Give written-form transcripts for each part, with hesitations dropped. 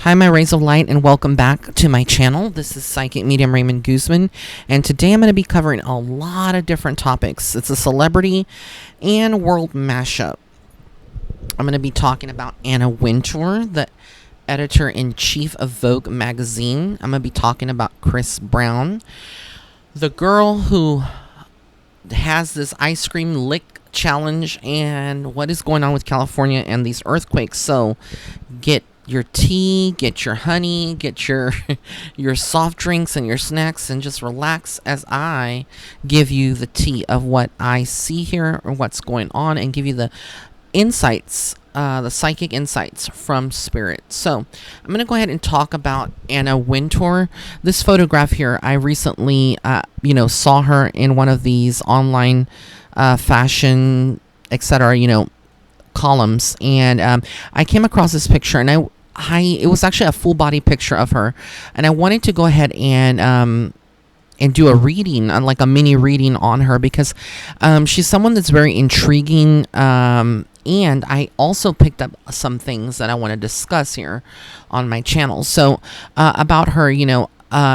Hi, my rays of light, and welcome back to my channel. This is Psychic Medium Raymond Guzman, and today I'm going to be covering a lot of different topics. It's a celebrity and world mashup. I'm going to be talking about Anna Wintour, the editor-in-chief of Vogue magazine. I'm going to be talking about Chris Brown, the girl who has this ice cream lick challenge, and what is going on with California and these earthquakes. So get your tea, get your honey, get your your soft drinks and your snacks, and just relax as I give you the tea of what I see here or what's going on, and give you the insights, the psychic insights from spirit. So I'm going to go ahead and talk about Anna Wintour. This photograph here, I recently saw her in one of these online fashion, etc., columns, and I came across this picture, and it was actually a full body picture of her, and I wanted to go ahead and do a reading, like a mini reading on her, because she's someone that's very intriguing, and I also picked up some things that I want to discuss here on my channel. So about her,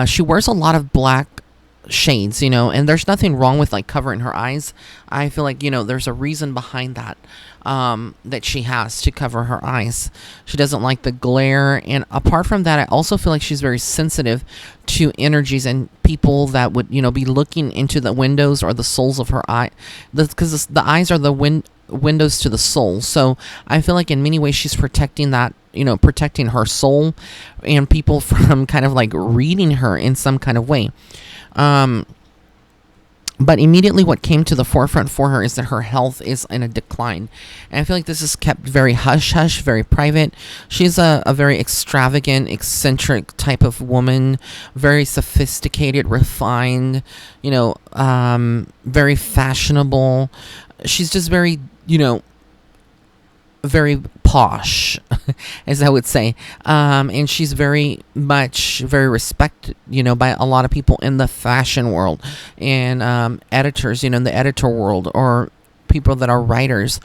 she wears a lot of black shades, and there's nothing wrong with like covering her eyes. I feel like there's a reason behind that, that she has to cover her eyes. She doesn't like the glare, and apart from that, I also feel like she's very sensitive to energies and people that would be looking into the windows or the souls of her eye, because the eyes are the windows to the soul. So I feel like in many ways she's protecting that, protecting her soul and people from kind of like reading her in some kind of way. But immediately what came to the forefront for her is that her health is in a decline. And I feel like this is kept very hush-hush, very private. She's a very extravagant, eccentric type of woman, very sophisticated, refined, very fashionable. She's just very, very posh, as I would say, and she's very respected, by a lot of people in the fashion world, and editors, in the editor world, or people that are writers.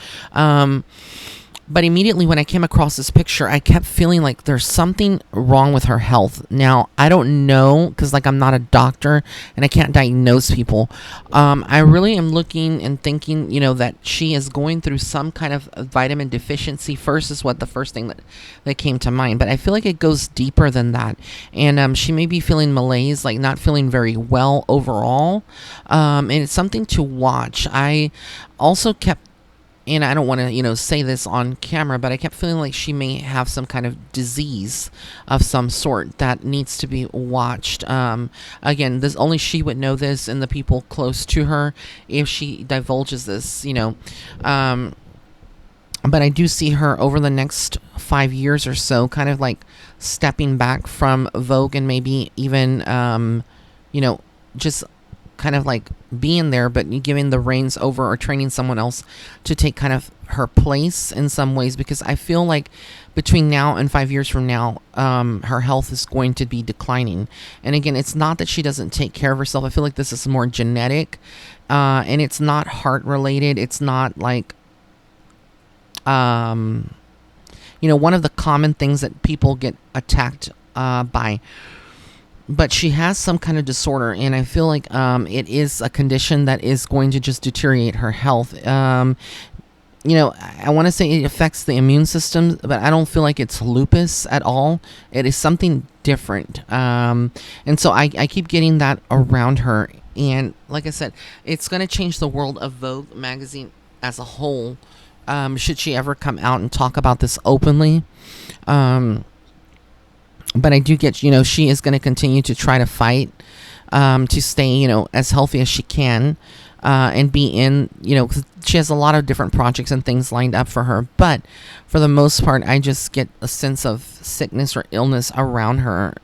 But immediately when I came across this picture, I kept feeling like there's something wrong with her health. Now, I don't know, because I'm not a doctor and I can't diagnose people. I really am looking and thinking, that she is going through some kind of vitamin deficiency first, is what the first thing that came to mind. But I feel like it goes deeper than that. And she may be feeling malaise, like not feeling very well overall. And it's something to watch. I also kept, and I don't want to, say this on camera, but I kept feeling like she may have some kind of disease of some sort that needs to be watched. Again, only she would know this, and the people close to her, if she divulges this, But I do see her over the next 5 years or so, kind of like stepping back from Vogue, and maybe even, just kind of like being there, but giving the reins over, or training someone else to take kind of her place in some ways, because I feel like between now and 5 years from now, her health is going to be declining. And again, it's not that she doesn't take care of herself. I feel like this is more genetic, and it's not heart related. It's not like, one of the common things that people get attacked by. But she has some kind of disorder, and I feel like it is a condition that is going to just deteriorate her health. I want to say it affects the immune system, but I don't feel like it's lupus at all. It is something different. And so I keep getting that around her. And like I said, it's going to change the world of Vogue magazine as a whole, should she ever come out and talk about this openly. But I do get, she is going to continue to try to fight to stay, as healthy as she can, and be in, 'cause she has a lot of different projects and things lined up for her. But for the most part, I just get a sense of sickness or illness around her,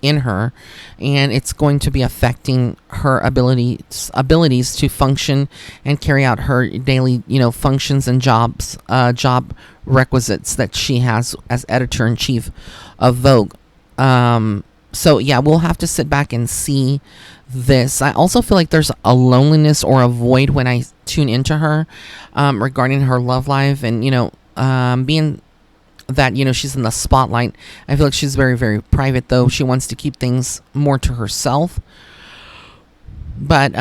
in her, and it's going to be affecting her abilities to function and carry out her daily, functions and job requisites that she has as editor-in-chief of Vogue. So yeah, we'll have to sit back and see this. I also feel like there's a loneliness or a void when I tune into her, regarding her love life, and being that, she's in the spotlight. I feel like she's very, very private, though. She wants to keep things more to herself. But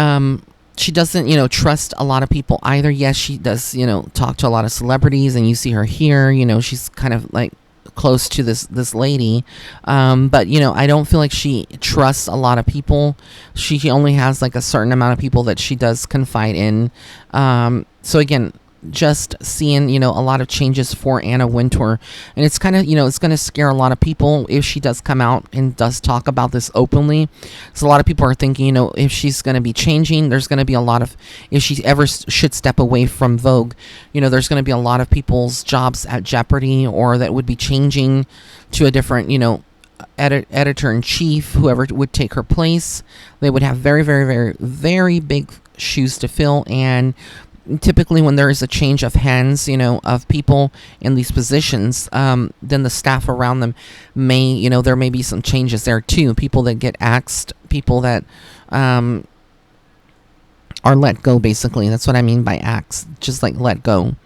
she doesn't, trust a lot of people either. Yes, she does, talk to a lot of celebrities, and you see her here. She's kind of like close to this lady, but I don't feel like she trusts a lot of people. She only has like a certain amount of people that she does confide in. So again, just seeing a lot of changes for Anna Wintour, and it's kind of it's going to scare a lot of people if she does come out and does talk about this openly. So a lot of people are thinking if she's going to be changing, there's going to be a lot of, if she ever should step away from Vogue, there's going to be a lot of people's jobs at jeopardy, or that would be changing to a different editor-in-chief, whoever would take her place. They would have very, very, very, very big shoes to fill. And typically when there is a change of hands, of people in these positions, then the staff around them may, there may be some changes there too. People that get axed, people that are let go, basically. That's what I mean by axed, just like let go.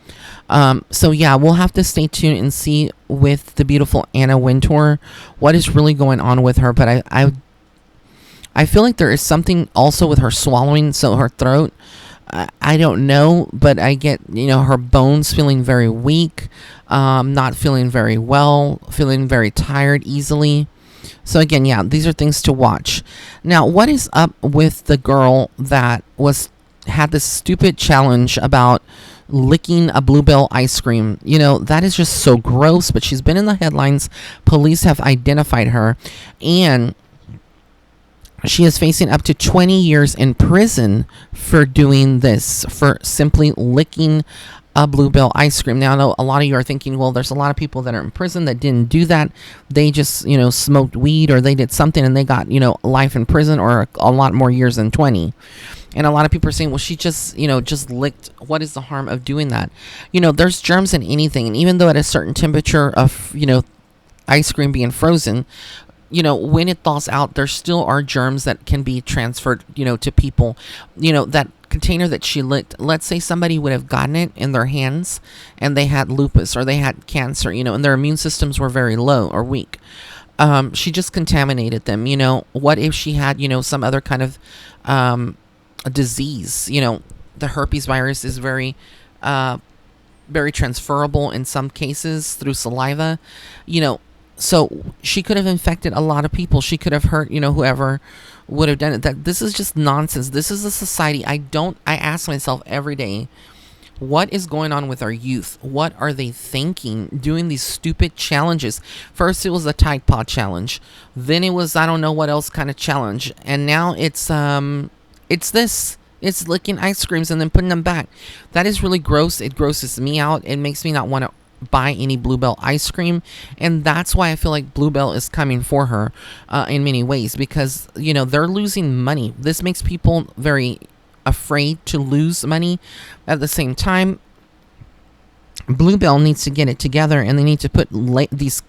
So yeah, we'll have to stay tuned and see with the beautiful Anna Wintour what is really going on with her. But I feel like there is something also with her swallowing, so her throat. I don't know, but I get, her bones feeling very weak, not feeling very well, feeling very tired easily. So again, yeah, these are things to watch. Now, what is up with the girl that had this stupid challenge about licking a Bluebell ice cream? That is just so gross, but she's been in the headlines. Police have identified her, and she is facing up to 20 years in prison for doing this, for simply licking a Bluebell ice cream. Now, I know a lot of you are thinking, well, there's a lot of people that are in prison that didn't do that. They just, smoked weed, or they did something and they got, life in prison, or a lot more years than 20. And a lot of people are saying, well, she just, just licked. What is the harm of doing that? There's germs in anything. And even though at a certain temperature of, ice cream being frozen, when it thaws out, there still are germs that can be transferred, to people. That container that she licked, let's say somebody would have gotten it in their hands and they had lupus, or they had cancer, and their immune systems were very low or weak. She just contaminated them. What if she had, some other kind of disease? The herpes virus is very transferable in some cases through saliva, So she could have infected a lot of people. She could have hurt, whoever would have done it. That this is just nonsense. This is a society. I ask myself every day, what is going on with our youth? What are they thinking doing these stupid challenges? First it was the Tide Pod challenge. Then it was, I don't know what else kind of challenge. And now it's this. It's licking ice creams and then putting them back. That is really gross. It grosses me out. It makes me not want to buy any Bluebell ice cream, and that's why I feel like Bluebell is coming for her in many ways, because they're losing money. This makes people very afraid to lose money. At the same time, Bluebell needs to get it together, and they need to put these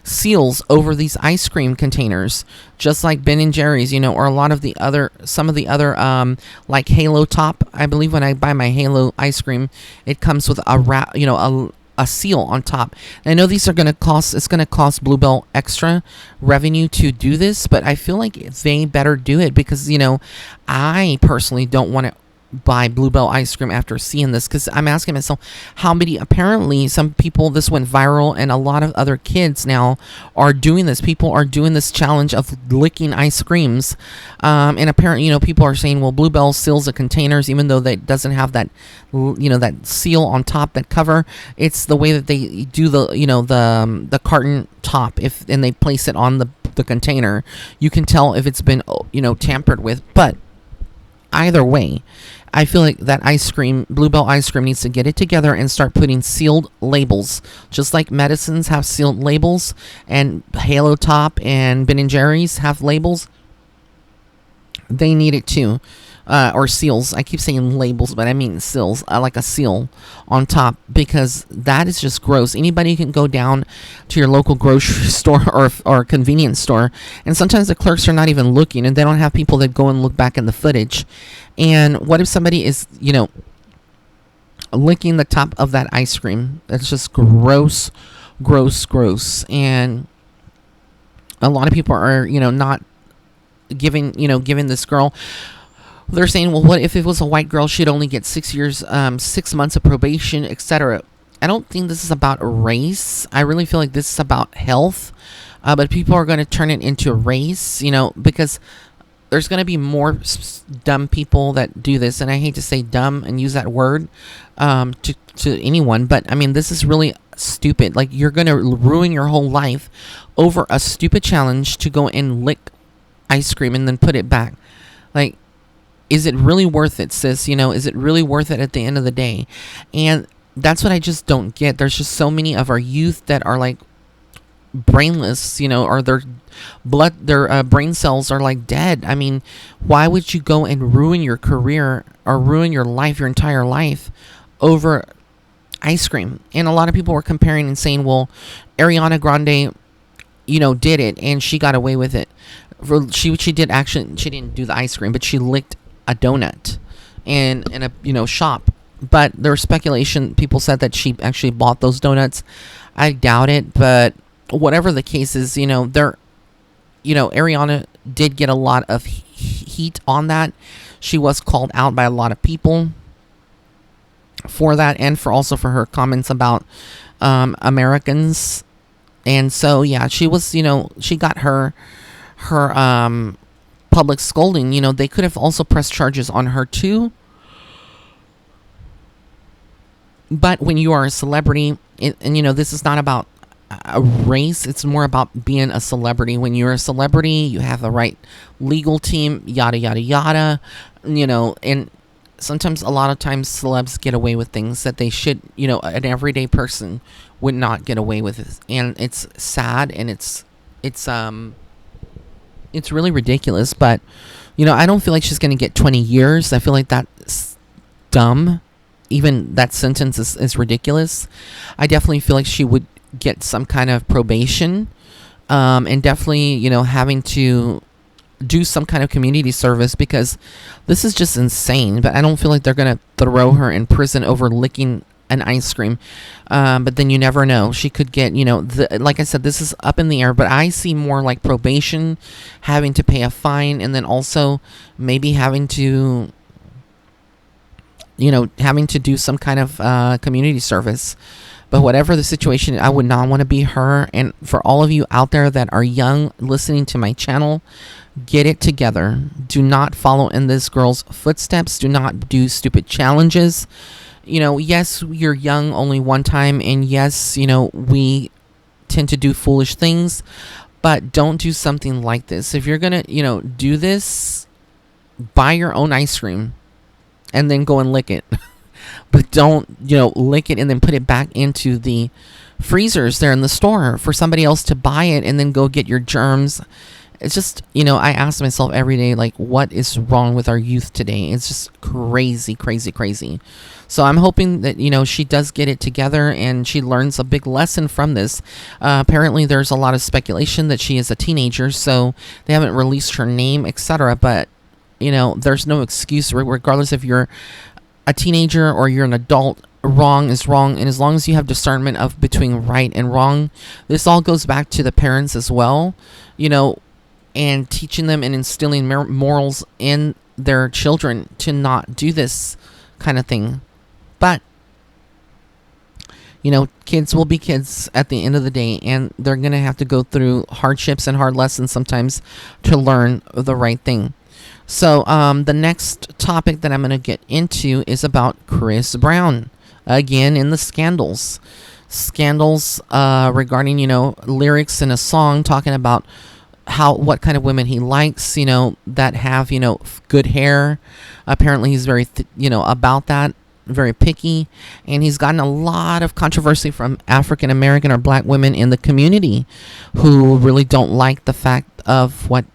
seals over these ice cream containers, just like Ben and Jerry's, or some of the other like Halo Top. I believe when I buy my Halo ice cream, it comes with a seal on top. And I know these are going to cost, it's going to cost Bluebell extra revenue to do this, but I feel like they better do it, because I personally don't want to buy Bluebell ice cream after seeing this, because I'm asking myself how many, apparently some people, this went viral, and a lot of other kids now are doing this. People are doing this challenge of licking ice creams, and apparently people are saying, well, Bluebell seals the containers even though that doesn't have that that seal on top, that cover. It's the way that they do the carton top, and they place it on the container. You can tell if it's been tampered with. But either way, I feel like that Bluebell ice cream needs to get it together and start putting sealed labels, just like medicines have sealed labels, and Halo Top and Ben and Jerry's have labels. They need it too. Or seals. I keep saying labels, but I mean seals. I like a seal on top, because that is just gross. Anybody can go down to your local grocery store or convenience store, and sometimes the clerks are not even looking, and they don't have people that go and look back in the footage. And what if somebody is, licking the top of that ice cream? That's just gross, gross. And a lot of people are, not giving this girl. They're saying, well, what if it was a white girl? She'd only get 6 years, 6 months of probation, etc. I don't think this is about race. I really feel like this is about health. But people are going to turn it into race, because there's going to be more dumb people that do this. And I hate to say dumb and use that word to anyone. But, I mean, this is really stupid. Like, you're going to ruin your whole life over a stupid challenge to go and lick ice cream and then put it back. Like, is it really worth it, sis? Is it really worth it at the end of the day? And that's what I just don't get. There's just so many of our youth that are like brainless, or their brain cells are like dead. I mean, why would you go and ruin your career or ruin your life, your entire life, over ice cream? And a lot of people were comparing and saying, well, Ariana Grande, did it and she got away with it. She didn't do the ice cream, but she licked a donut in a shop. But there was speculation. People said that she actually bought those donuts. I doubt it, but whatever the case is, Ariana did get a lot of heat on that. She was called out by a lot of people for that, and for her comments about Americans. And so, yeah, she was, she got her public scolding. They could have also pressed charges on her too. But when you are a celebrity, and this is not about a race, it's more about being a celebrity. When you're a celebrity, you have the right legal team, yada, yada, yada, and sometimes, a lot of times, celebs get away with things that they should, an everyday person would not get away with. And it's sad, and it's really ridiculous. But, I don't feel like she's going to get 20 years. I feel like that's dumb. Even that sentence is ridiculous. I definitely feel like she would get some kind of probation, and definitely, having to do some kind of community service, because this is just insane. But I don't feel like they're going to throw her in prison over licking an ice cream. But then you never know. She could get, like I said, this is up in the air, but I see more like probation, having to pay a fine, and then also maybe having to do some kind of community service. But whatever the situation, I would not want to be her. And for all of you out there that are young listening to my channel, get it together. Do not follow in this girl's footsteps. Do not do stupid challenges. Yes, you're young only one time, and yes, we tend to do foolish things, but don't do something like this. If you're gonna, do this, buy your own ice cream and then go and lick it. But don't, lick it and then put it back into the freezers there in the store for somebody else to buy it and then go get your germs. It's just, I ask myself every day, like, what is wrong with our youth today? It's just crazy, crazy, crazy. So I'm hoping that, she does get it together and she learns a big lesson from this. Apparently, there's a lot of speculation that she is a teenager, so they haven't released her name, etc. But, there's no excuse, regardless if you're a teenager or you're an adult. Wrong is wrong, and as long as you have discernment of between right and wrong, this all goes back to the parents as well, and teaching them and instilling morals in their children to not do this kind of thing. But, kids will be kids at the end of the day, and they're going to have to go through hardships and hard lessons sometimes to learn the right thing. So the next topic that I'm going to get into is about Chris Brown. Again, in the scandals regarding, lyrics in a song talking about what kind of women he likes, that have, good hair. Apparently he's very, about that, very picky, and he's gotten a lot of controversy from African American or black women in the community who really don't like the fact of what,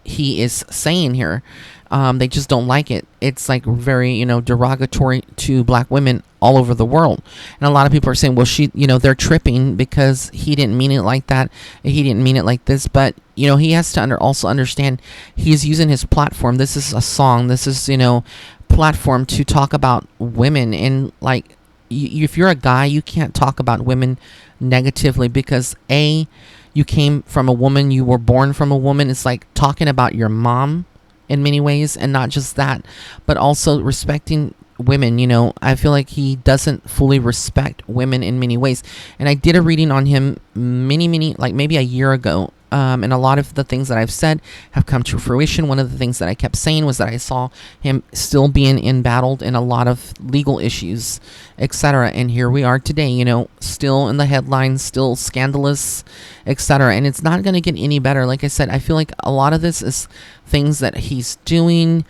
he is saying here. They just don't like it. It's like very, derogatory to black women all over the world. And a lot of people are saying, well, they're tripping because he didn't mean it like that. He didn't mean it like this. But, he has to also understand he's using his platform. This is a song. This is, platform to talk about women. And like, if you're a guy, you can't talk about women negatively because you came from a woman, you were born from a woman. It's like talking about your mom in many ways, and not just that, but also respecting women. I feel like he doesn't fully respect women in many ways. And I did a reading on him many, like maybe a year ago. And a lot of the things that I've said have come to fruition. One of the things that I kept saying was that I saw him still being embattled in a lot of legal issues, etc. And here we are today, still in the headlines, still scandalous, etc. And it's not going to get any better. Like I said, I feel like a lot of this is things that he's doing.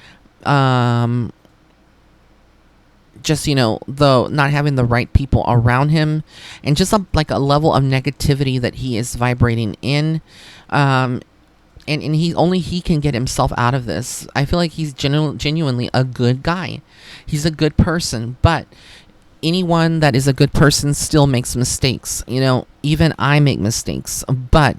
Just the not having the right people around him, and just like a level of negativity that he is vibrating in, and he can get himself out of this. I feel like he's genuinely a good guy. He's a good person, but anyone that is a good person still makes mistakes. Even I make mistakes, but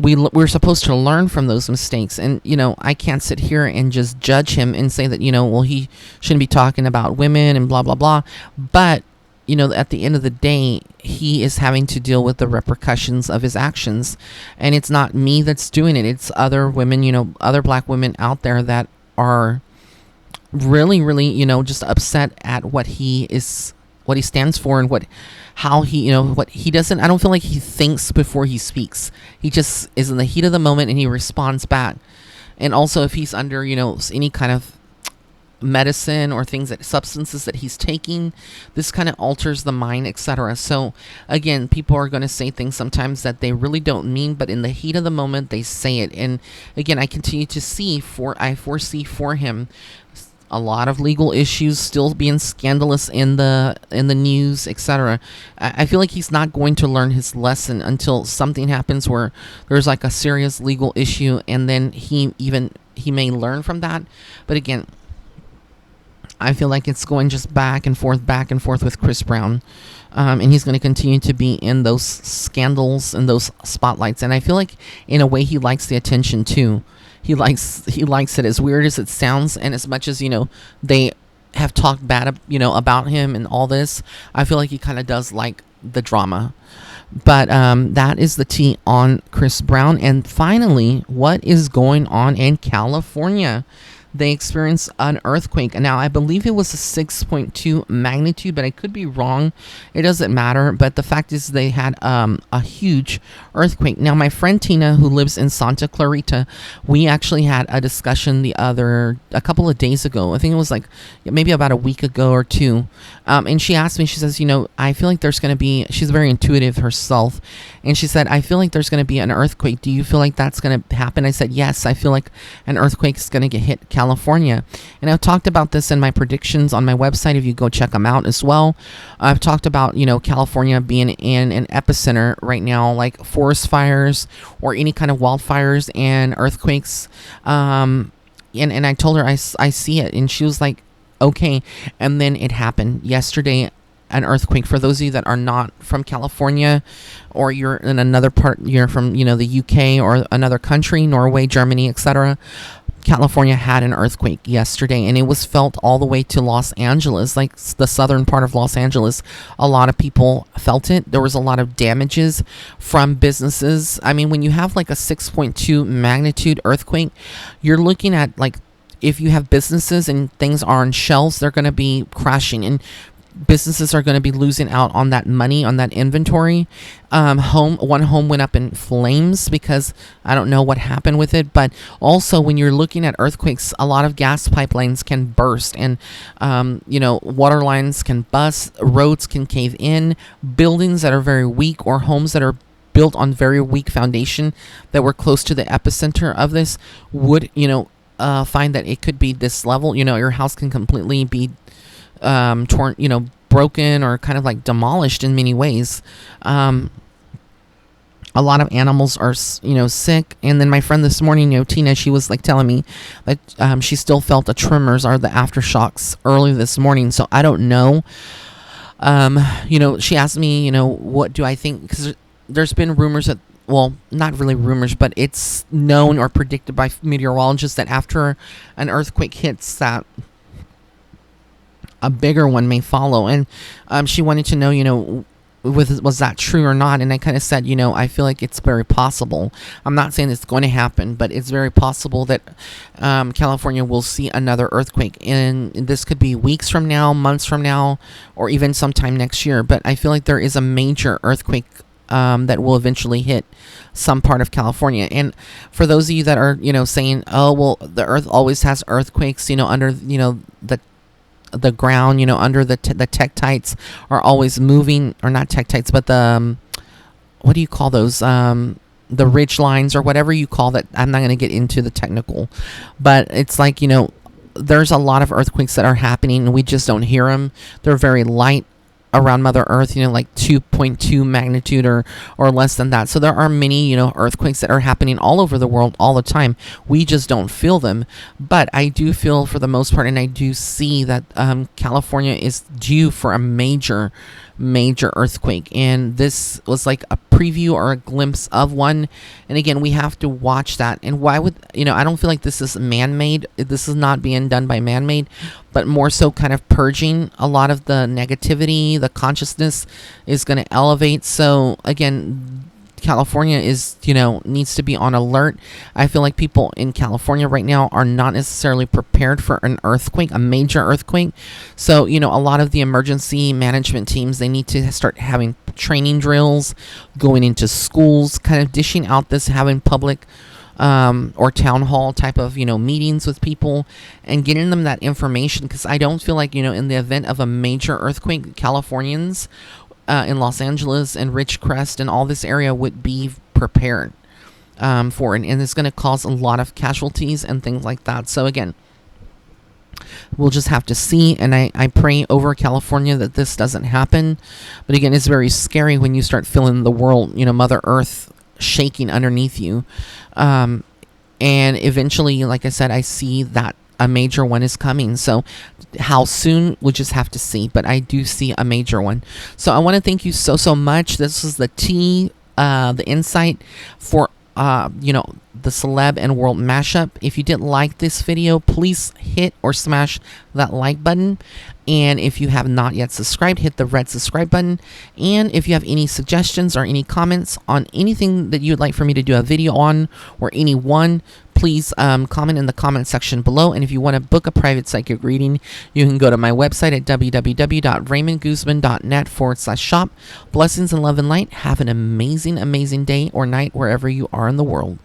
we're supposed to learn from those mistakes. And I can't sit here and just judge him and say that well, he shouldn't be talking about women and blah blah blah. But at the end of the day, he is having to deal with the repercussions of his actions, and it's not me that's doing it. It's other women, other black women out there that are really just upset at what he stands for, and how he, what he doesn't. I don't feel like he thinks before he speaks. He just is in the heat of the moment and he responds back. And also, if he's under, any kind of medicine or substances that he's taking, this kind of alters the mind, etc. So again, people are going to say things sometimes that they really don't mean, but in the heat of the moment they say it. And again, I continue to I foresee for him a lot of legal issues still being scandalous in the news, etc. I feel like he's not going to learn his lesson until something happens where there's like a serious legal issue, and then he may learn from that. But again, I feel like it's going just back and forth with Chris Brown. And he's going to continue to be in those scandals and those spotlights. And I feel like in a way he likes the attention too. He likes it, as weird as it sounds, and as much as they have talked bad about him and all this, I feel like he kind of does like the drama. But that is the tea on Chris Brown. And finally, what is going on in California? They experienced an earthquake. Now, I believe it was a 6.2 magnitude, but I could be wrong. It doesn't matter. But the fact is they had a huge earthquake. Now, my friend Tina, who lives in Santa Clarita, we actually had a discussion a couple of days ago. I think it was like maybe about a week ago or two. And she asked me, she says, I feel like there's going to be, she's very intuitive herself. And she said, I feel like there's going to be an earthquake. Do you feel like that's going to happen? I said, yes, I feel like an earthquake is going to hit California. And I've talked about this in my predictions on my website, if you go check them out as well. I've talked about, California being in an epicenter right now, like forest fires or any kind of wildfires and earthquakes. And I told her I see it, and she was like, okay. And then it happened yesterday. An earthquake. For those of you that are not from California, or you're in another part, you're from the UK or another country, Norway, Germany, etc. California had an earthquake yesterday, and it was felt all the way to Los Angeles, like the southern part of Los Angeles. A lot of people felt it. There was a lot of damages from businesses. I mean, when you have like a 6.2 magnitude earthquake, you're looking at, like, if you have businesses and things are on shelves, they're going to be crashing, and businesses are going to be losing out on that money, on that inventory. One home went up in flames because I don't know what happened with it. But also, when you're looking at earthquakes, a lot of gas pipelines can burst, and water lines can bust, roads can cave in, buildings that are very weak, or homes that are built on very weak foundation that were close to the epicenter of this would find that it could be this level. Your house can completely be torn, broken, or kind of like demolished in many ways. A lot of animals are, sick. And then my friend this morning, Tina, she was like telling me that she still felt the tremors or the aftershocks early this morning. So I don't know. She asked me, what do I think? Because there's been rumors that, well, not really rumors, but it's known or predicted by meteorologists that after an earthquake hits, that a bigger one may follow. And she wanted to know, was that true or not? And I kind of said, I feel like it's very possible. I'm not saying it's going to happen, but it's very possible that California will see another earthquake. And this could be weeks from now, months from now, or even sometime next year. But I feel like there is a major earthquake that will eventually hit some part of California. And for those of you that are, saying, oh, well, the earth always has earthquakes, under, the ground, under the tektites are always moving, or not tektites, but the, what do you call those? The ridge lines, or whatever you call that. I'm not going to get into the technical, but it's like, there's a lot of earthquakes that are happening and we just don't hear them. They're very light around Mother Earth, like 2.2 magnitude or less than that. So there are many, earthquakes that are happening all over the world all the time. We just don't feel them. But I do feel, for the most part, and I do see that California is due for a major earthquake. And this was like a preview or a glimpse of one. And again, we have to watch that. And why would, I don't feel like this is man-made. This is not being done by man-made, but more so kind of purging a lot of the negativity. The consciousness is going to elevate. So again, California is, needs to be on alert. I feel like people in California right now are not necessarily prepared for an earthquake, a major earthquake. So, a lot of the emergency management teams, they need to start having training drills, going into schools, kind of dishing out this, having public or town hall type of, meetings with people and getting them that information. Because I don't feel like, in the event of a major earthquake, Californians in Los Angeles and Ridgecrest and all this area would be prepared for it. And it's going to cause a lot of casualties and things like that. So again, we'll just have to see. And I pray over California that this doesn't happen. But again, it's very scary when you start feeling the world, Mother Earth shaking underneath you. And eventually, like I said, I see that a major one is coming. So how soon, we'll just have to see. But I do see a major one. So I want to thank you so much. This is the insight for the celeb and world mashup. If you didn't like this video, please hit or smash that like button. And if you have not yet subscribed, hit the red subscribe button. And if you have any suggestions or any comments on anything that you'd like for me to do a video on, or anyone, please comment in the comment section below. And if you want to book a private psychic reading, you can go to my website at www.raymondguzman.net/shop. Blessings and love and light. Have an amazing day or night wherever you are in the world.